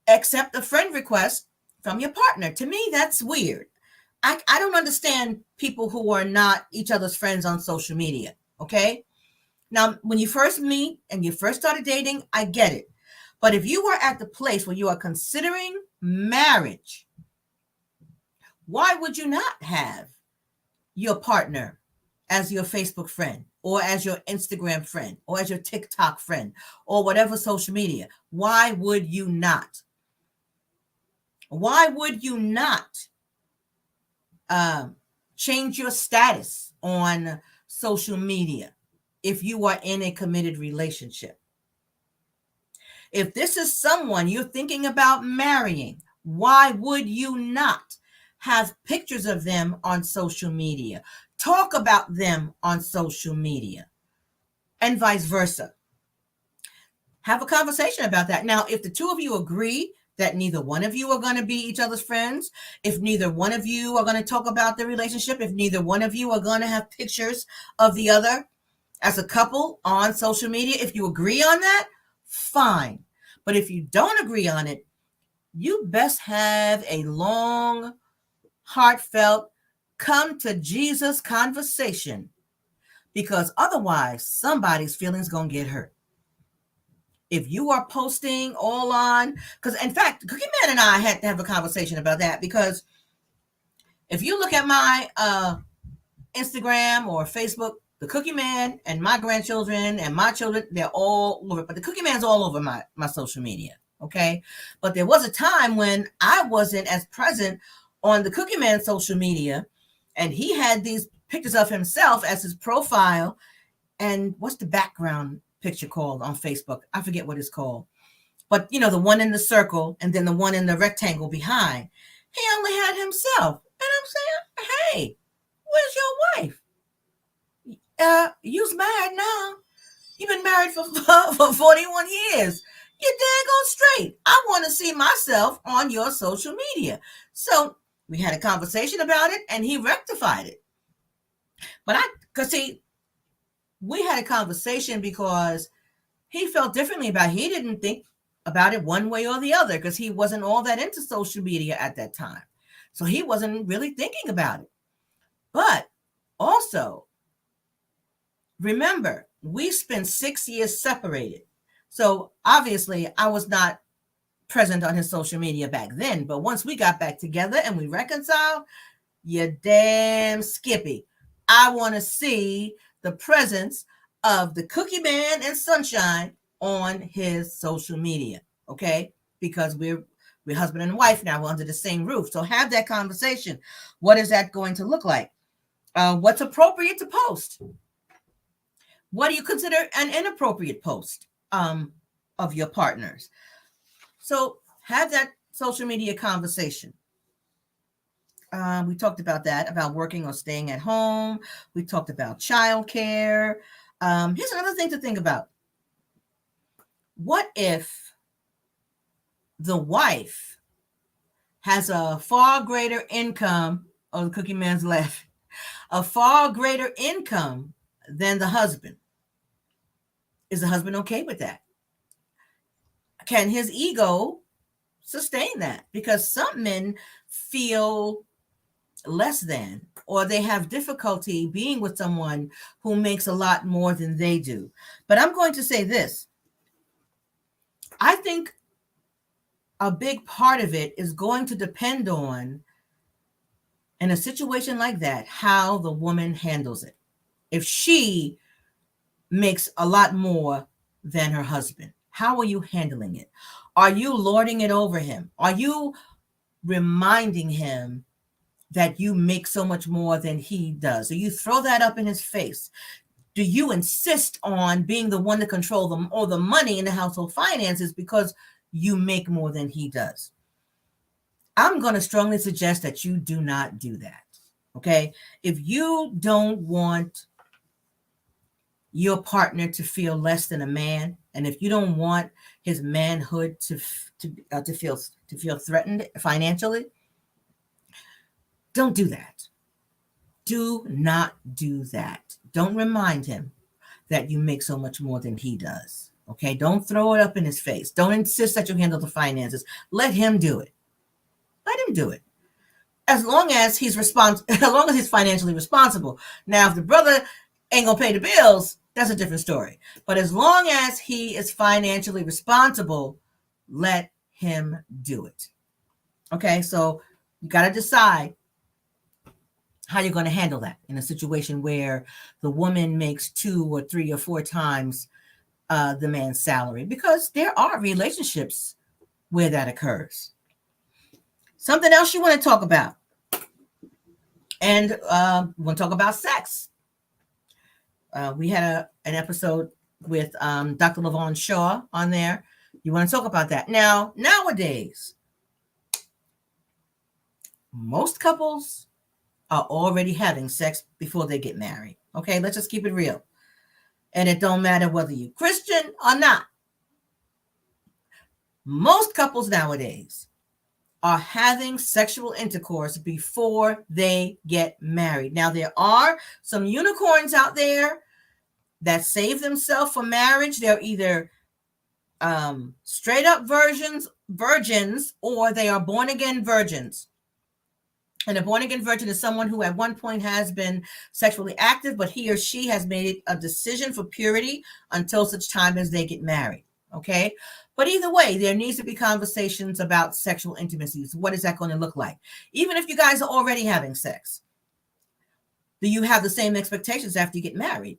S1: accept a friend request from your partner? To me, that's weird. I don't understand people who are not each other's friends on social media. Okay. Now, when you first meet and you first started dating, I get it. But if you are at the place where you are considering marriage, why would you not have your partner as your Facebook friend or as your Instagram friend or as your TikTok friend or whatever social media? Why would you not? Why would you not change your status on social media if you are in a committed relationship? If this is someone you're thinking about marrying, why would you not have pictures of them on social media? Talk about them on social media and vice versa. Have a conversation about that. Now, if the two of you agree that neither one of you are going to be each other's friends, if neither one of you are going to talk about the relationship, if neither one of you are going to have pictures of the other as a couple on social media, if you agree on that, fine. But if you don't agree on it, you best have a long, heartfelt, come to Jesus conversation, because otherwise somebody's feelings going to get hurt. If you are posting all on, because in fact, Cookieman and I had to have a conversation about that, because if you look at my Instagram or Facebook, the Cookieman and my grandchildren and my children, they're all over, but the Cookieman's all over my social media, okay? But there was a time when I wasn't as present on the Cookie Man social media, and he had these pictures of himself as his profile. And what's the background picture called on Facebook? I forget what it's called. But you know, the one in the circle and then the one in the rectangle behind. He only had himself. And I'm saying, hey, where's your wife? You's married now. You've been married for 41 years. You're daggone straight. I want to see myself on your social media. So we had a conversation about it and he rectified it. But because see, we had a conversation because he felt differently about it. He didn't think about it one way or the other because he wasn't all that into social media at that time. So he wasn't really thinking about it. But also, remember, we spent 6 years separated. So obviously, I was not present on his social media back then. But once we got back together and we reconciled, you damn Skippy. I want to see the presence of the Cookie Man and Sunshine on his social media, okay? Because we're husband and wife now. We're under the same roof. So have that conversation. What is that going to look like? What's appropriate to post? What do you consider an inappropriate post of your partners? So have that social media conversation. We talked about that, about working or staying at home. We talked about childcare. Here's another thing to think about. What if the wife has a far greater income, oh, the Cookie Man's left, a far greater income than the husband? Is the husband okay with that? Can his ego sustain that? Because some men feel less than, or they have difficulty being with someone who makes a lot more than they do. But I'm going to say this. I think a big part of it is going to depend on, in a situation like that, how the woman handles it. If she makes a lot more than her husband, how are you handling it? Are you lording it over him? Are you reminding him that you make so much more than he does? Do you throw that up in his face? Do you insist on being the one to control them or the money in the household finances because you make more than he does? I'm going to strongly suggest that you do not do that. Okay. If you don't want your partner to feel less than a man, and if you don't want his manhood to feel threatened financially, don't do that. Do not do that. Don't remind him that you make so much more than he does. Okay? Don't throw it up in his face. Don't insist that you handle the finances. Let him do it. Let him do it. As long as he's as long as he's financially responsible. Now, if the brother ain't gonna pay the bills, that's a different story. But as long as he is financially responsible, let him do it. Okay, so you got to decide how you're going to handle that in a situation where the woman makes 2 or 3 or 4 times the man's salary, because there are relationships where that occurs. Something else you want to talk about, and we want to talk about sex. We had an episode with Dr. LaVon Shaw on there. You want to talk about that. Now, nowadays, most couples are already having sex before they get married. Okay, let's just keep it real. And it don't matter whether you're Christian or not. Most couples nowadays are having sexual intercourse before they get married. Now, there are some unicorns out there that save themselves for marriage. They're either straight up virgins, or they are born again virgins. And a born again virgin is someone who at one point has been sexually active, but he or she has made a decision for purity until such time as they get married. Okay. But either way, there needs to be conversations about sexual intimacies. What is that going to look like? Even if you guys are already having sex, do you have the same expectations after you get married?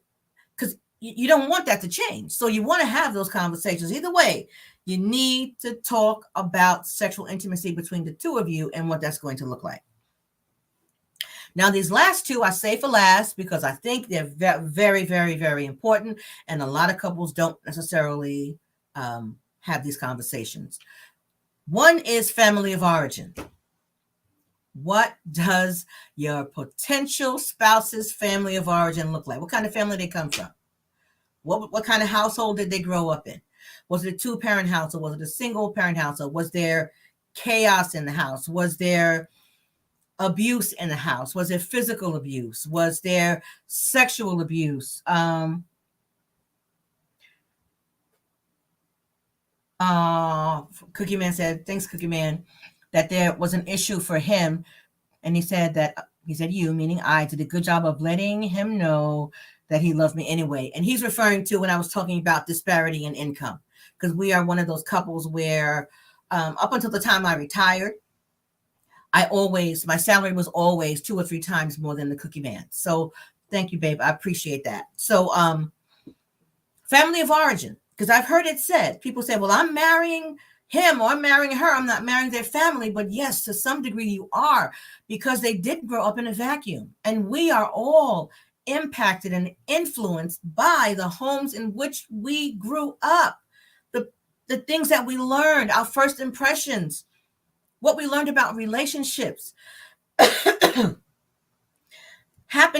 S1: Because you don't want that to change. So you want to have those conversations. Either way, you need to talk about sexual intimacy between the two of you and what that's going to look like. Now, these last two I say for last because I think they're very, very, very important, and a lot of couples don't necessarily have these conversations. One is family of origin. What does your potential spouse's family of origin look like? What kind of family they come from? What kind of household did they grow up in? Was it a two-parent household? Was it a single-parent household? Was there chaos in the house? Was there abuse in the house? Was there physical abuse? Was there sexual abuse? Cookie Man said, thanks, Cookie Man, that there was an issue for him. And he said, you, meaning I, did a good job of letting him know that he loved me anyway. And he's referring to when I was talking about disparity in income, because we are one of those couples where up until the time I retired, my salary was always 2 or 3 times more than the Cookie Man. So thank you, babe. I appreciate that. So family of origin, because I've heard it said, people say, well, I'm marrying him or I'm marrying her. I'm not marrying their family. But yes, to some degree you are, because they did grow up in a vacuum. And we are all impacted and influenced by the homes in which we grew up, the things that we learned, our first impressions, what we learned about relationships happened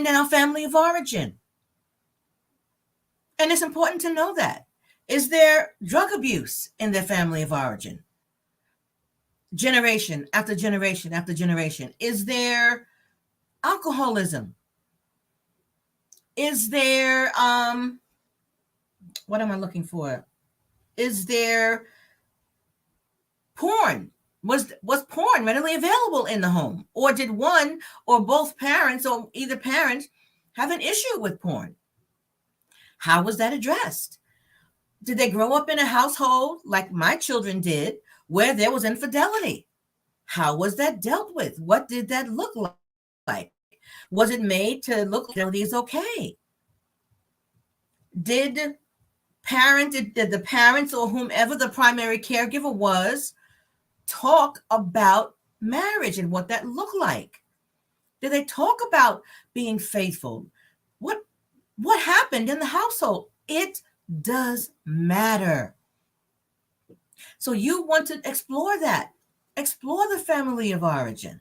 S1: in our family of origin. And it's important to know that. Is there drug abuse in their family of origin? Generation after generation after generation. Is there alcoholism? Is there, what am I looking for? Is there porn? Was porn readily available in the home? Or did one or both parents or either parent have an issue with porn? How was that addressed? Did they grow up in a household like my children did, where there was infidelity? How was that dealt with? What did that look like? Was it made to look like infidelity is okay? Did the parents or whomever the primary caregiver was talk about marriage and what that looked like? Did they talk about being faithful? What happened in the household? It does matter. So you want to explore that. Explore the family of origin,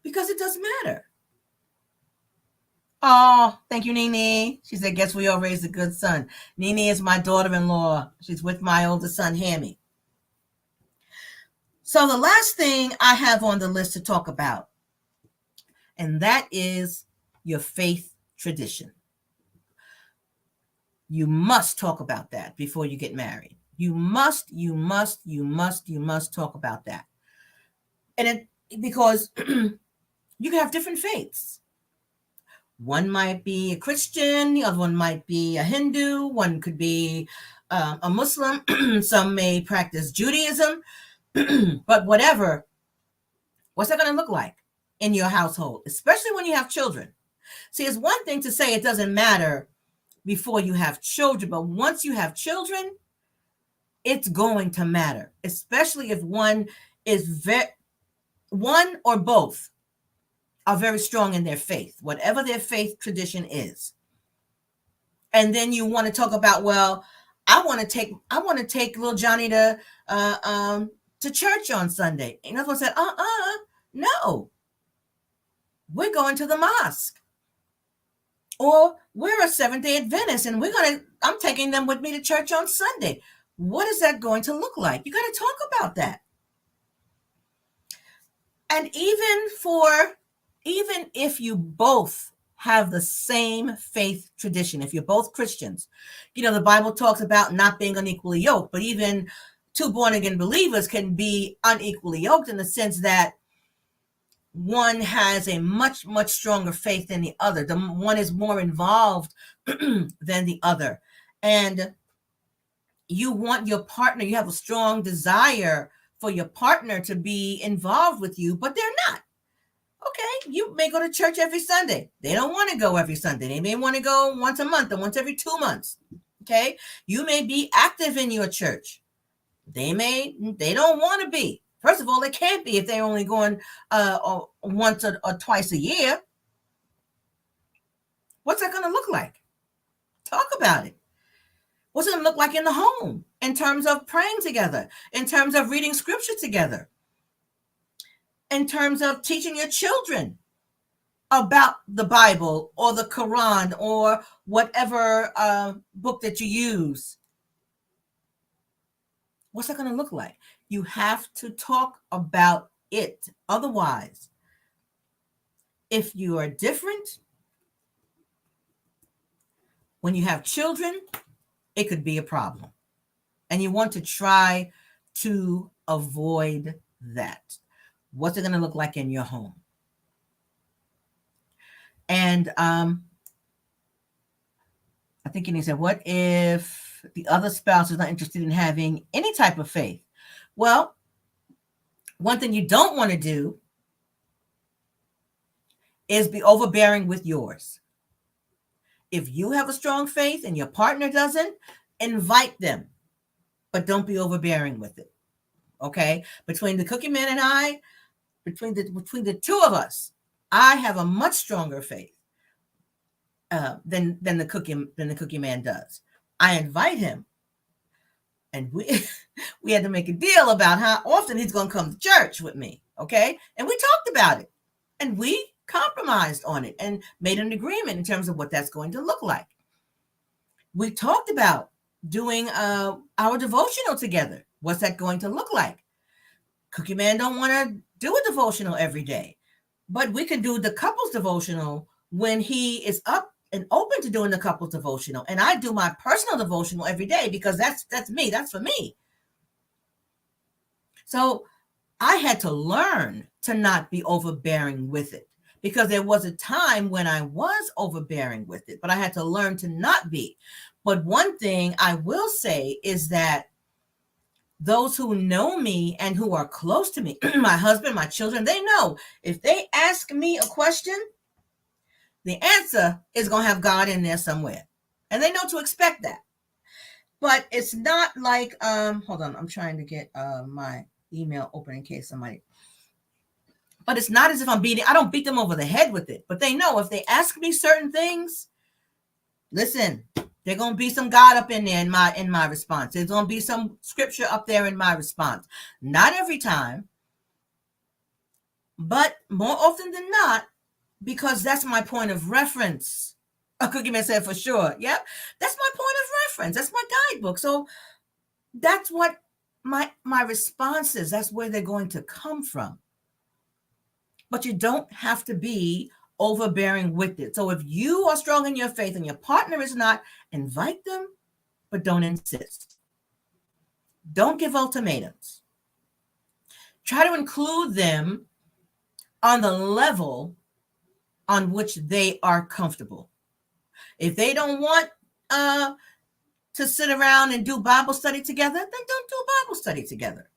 S1: because it does matter. Oh, thank you, Nene. She said, guess we all raised a good son. Nene is my daughter-in-law. She's with my oldest son, Hammy. So the last thing I have on the list to talk about, and that is your faith tradition. You must talk about that before you get married. You must talk about that. And because you can have different faiths. One might be a Christian, the other one might be a Hindu, one could be a Muslim, some may practice Judaism, but whatever, what's that going to look like in your household, especially when you have children? See, it's one thing to say it doesn't matter before you have children, but once you have children, it's going to matter, especially if one or both are very strong in their faith, whatever their faith tradition is. And then you want to talk about, well, I want to take little Johnny to church on Sunday. And another one said, no, we're going to the mosque. Or we're a Seventh-day Adventist and I'm taking them with me to church on Sunday. What is that going to look like? You got to talk about that. And even if you both have the same faith tradition, if you're both Christians, the Bible talks about not being unequally yoked, but even two born-again believers can be unequally yoked in the sense that one has a much, much stronger faith than the other. The one is more involved than the other. And you want your partner, you have a strong desire for your partner to be involved with you, but they're not. Okay, you may go to church every Sunday. They don't want to go every Sunday. They may want to go once a month or once every 2 months. Okay, you may be active in your church. They don't want to be. First of all, it can't be if they're only going once or twice a year. What's that going to look like? Talk about it. What's it going to look like in the home in terms of praying together, in terms of reading scripture together, in terms of teaching your children about the Bible or the Quran or whatever book that you use? What's that going to look like? You have to talk about it. Otherwise, if you are different, when you have children, it could be a problem. And you want to try to avoid that. What's it going to look like in your home? And I think he said, what if the other spouse is not interested in having any type of faith? Well, one thing you don't want to do is be overbearing with yours. If you have a strong faith and your partner doesn't, invite them, but don't be overbearing with it. Okay? Between the Cookieman and I, between the two of us, I have a much stronger faith than the Cookie Man does. I invite him, and we had to make a deal about how often he's going to come to church with me. Okay, and we talked about it, and we compromised on it and made an agreement in terms of what that's going to look like. We talked about doing our devotional together. What's that going to look like? Cookie Man don't want to do a devotional every day, but we can do the couples devotional when he is up and open to doing the couples devotional. And I do my personal devotional every day because that's me. That's for me. So I had to learn to not be overbearing with it, because there was a time when I was overbearing with it, but I had to learn to not be. But one thing I will say is that those who know me and who are close to me, my husband, my children, they know if they ask me a question, the answer is going to have God in there somewhere. And they know to expect that. But it's not like, hold on, I'm trying to get my email open in case somebody. But it's not as if I don't beat them over the head with it. But they know if they ask me certain things, listen, there's going to be some God up in there in my response. There's going to be some scripture up there in my response. Not every time, but more often than not, because that's my point of reference. A Cookie Man said for sure. Yep, that's my point of reference. That's my guidebook. So that's what my response is. That's where they're going to come from. But you don't have to be overbearing with it. So if you are strong in your faith and your partner is not, invite them, but don't insist. Don't give ultimatums. Try to include them on the level on which they are comfortable. If they don't want to sit around and do Bible study together, then don't do Bible study together.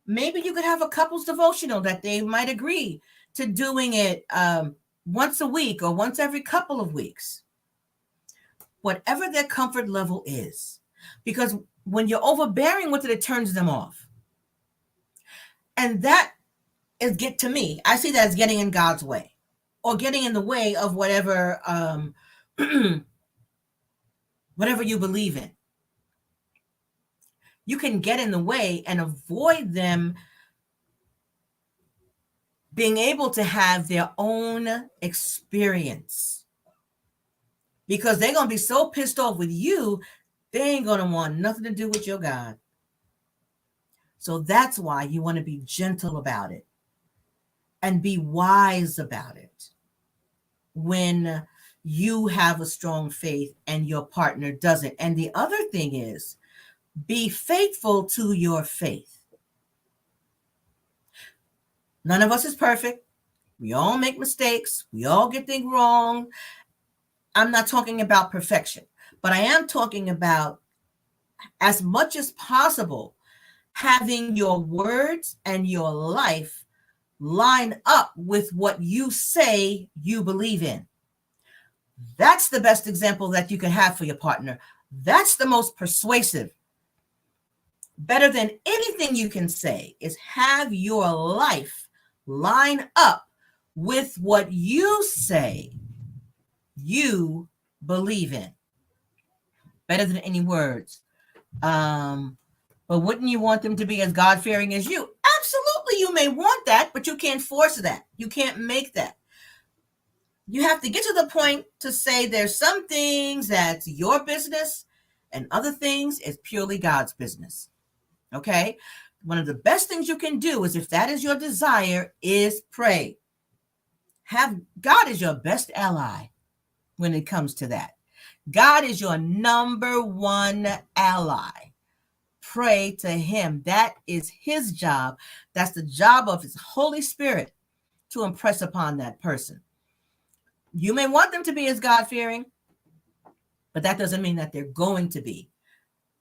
S1: Maybe you could have a couples devotional that they might agree to doing it once a week or once every couple of weeks. Whatever their comfort level is. Because when you're overbearing with it, it turns them off. And that is, to me, I see that as getting in God's way or getting in the way of whatever whatever you believe in. You can get in the way and avoid them being able to have their own experience, because they're going to be so pissed off with you, they ain't going to want nothing to do with your God. So that's why you want to be gentle about it and be wise about it when you have a strong faith and your partner doesn't. And the other thing is, be faithful to your faith. None of us is perfect. We all make mistakes. We all get things wrong. I'm not talking about perfection, but I am talking about, as much as possible, having your words and your life line up with what you say you believe in. That's the best example that you can have for your partner. That's the most persuasive better than anything you can say is have your life line up with what you say you believe in. Better than any words. Um, but wouldn't you want them to be as God fearing as you? Absolutely, you may want that, but you can't force that. You can't make that. You have to get to the point to say there's some things that's your business and other things is purely God's business. Okay? One of the best things you can do is, if that is your desire, is pray. Have God is your best ally when it comes to that. God is your number one ally. Pray to him. That is his job. That's the job of his Holy Spirit to impress upon that person. You may want them to be as God fearing, but that doesn't mean that they're going to be.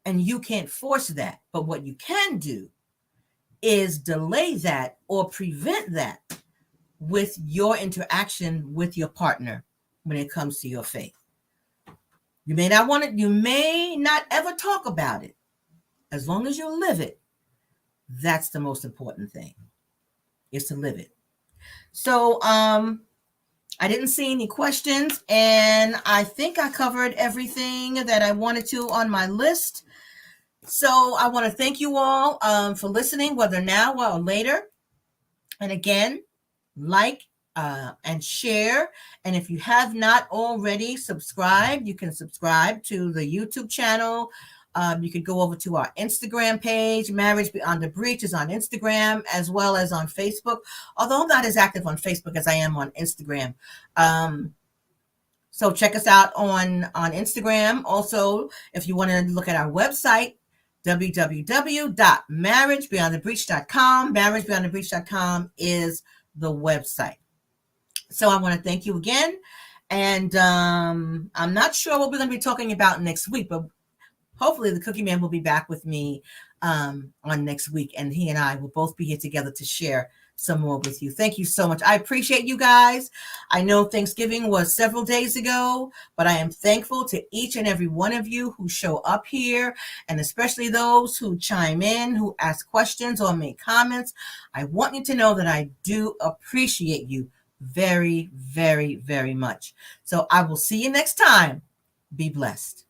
S1: And you can't force that. But what you can do is delay that or prevent that with your interaction with your partner when it comes to your faith. You may not want it, you may not ever talk about it. As long as you live it, that's the most important thing, is to live it. So I didn't see any questions, and I think I covered everything that I wanted to on my list. So I want to thank you all for listening, whether now or later. And again, like and share. And if you have not already subscribed, you can subscribe to the YouTube channel. You could go over to our Instagram page. Marriage Beyond the Breach is on Instagram as well as on Facebook, although I'm not as active on Facebook as I am on Instagram. So check us out on Instagram. Also, if you want to look at our website, www.marriagebeyondthebreach.com. Marriagebeyondthebreach.com is the website. So I want to thank you again. And I'm not sure what we're going to be talking about next week, but hopefully the Cookie Man will be back with me on next week, and he and I will both be here together to share some more with you. Thank you so much. I appreciate you guys. I know Thanksgiving was several days ago, but I am thankful to each and every one of you who show up here, and especially those who chime in, who ask questions or make comments. I want you to know that I do appreciate you very, very, very much. So I will see you next time. Be blessed.